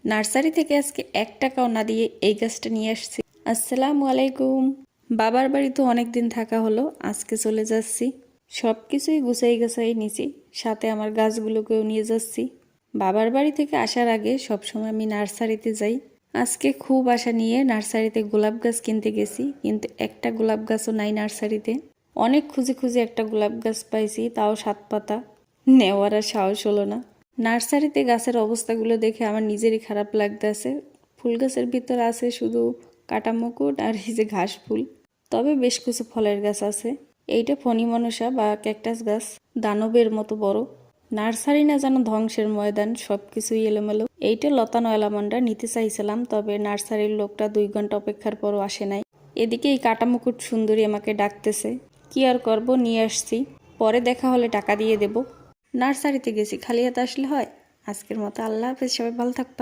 Nursery থেকে আজকে 1 টাকাও না দিয়ে এই গাছটা নিয়ে আসছি। আসসালামু আলাইকুম। বাবার বাড়ি তো অনেক দিন থাকা হলো, আজকে চলে যাচ্ছি। সব কিছুই গুছাই গাছাই নিছি, সাথে আমার গাছগুলোকেও নিয়ে যাচ্ছি। বাবার বাড়ি থেকে আসার আগে সবসময় আমি নার্সারিতে যাই। আজকে খুব আশা নিয়ে নার্সারিতে গোলাপ গাছ কিনতে গেছি, কিন্তু একটা গোলাপ গাছও নাই নার্সারিতে। অনেক খুঁজে খুঁজে একটা গোলাপ গাছ পাইছি, তাও 7 পাতা। নেওয়ার আর সাহস হলো না। নার্সারিতে গাছের অবস্থাগুলো দেখে আমার নিজেরই খারাপ লাগতেছে। ফুল গাছের ভিতর আছে শুধু কাটা মুকুট আর এই যে ঘাস ফুল। তবে বেশ কিছু ফলের গাছ আছে। এইটা ফণি মনসা বা ক্যাকটাস গাছ, দানবের মতো বড়। নার্সারি না যেন ধ্বংসের ময়দান, সবকিছুই এলোমেলো। এইটা লতানো এলামন্ডা নিতে চাইছিলাম, তবে নার্সারির লোকটা 2 ঘন্টা অপেক্ষার পরও আসে নাই। এদিকে এই কাটা মুকুট সুন্দরী আমাকে ডাকতেছে, কি আর করব, নিয়ে আসছি। পরে দেখা হলে টাকা দিয়ে দেব। নার্সারিতে গেছি, খালি হাতে আসলে হয়? আজকের মতো আল্লাহ হাফেজ, সবাই ভালো থাকবা।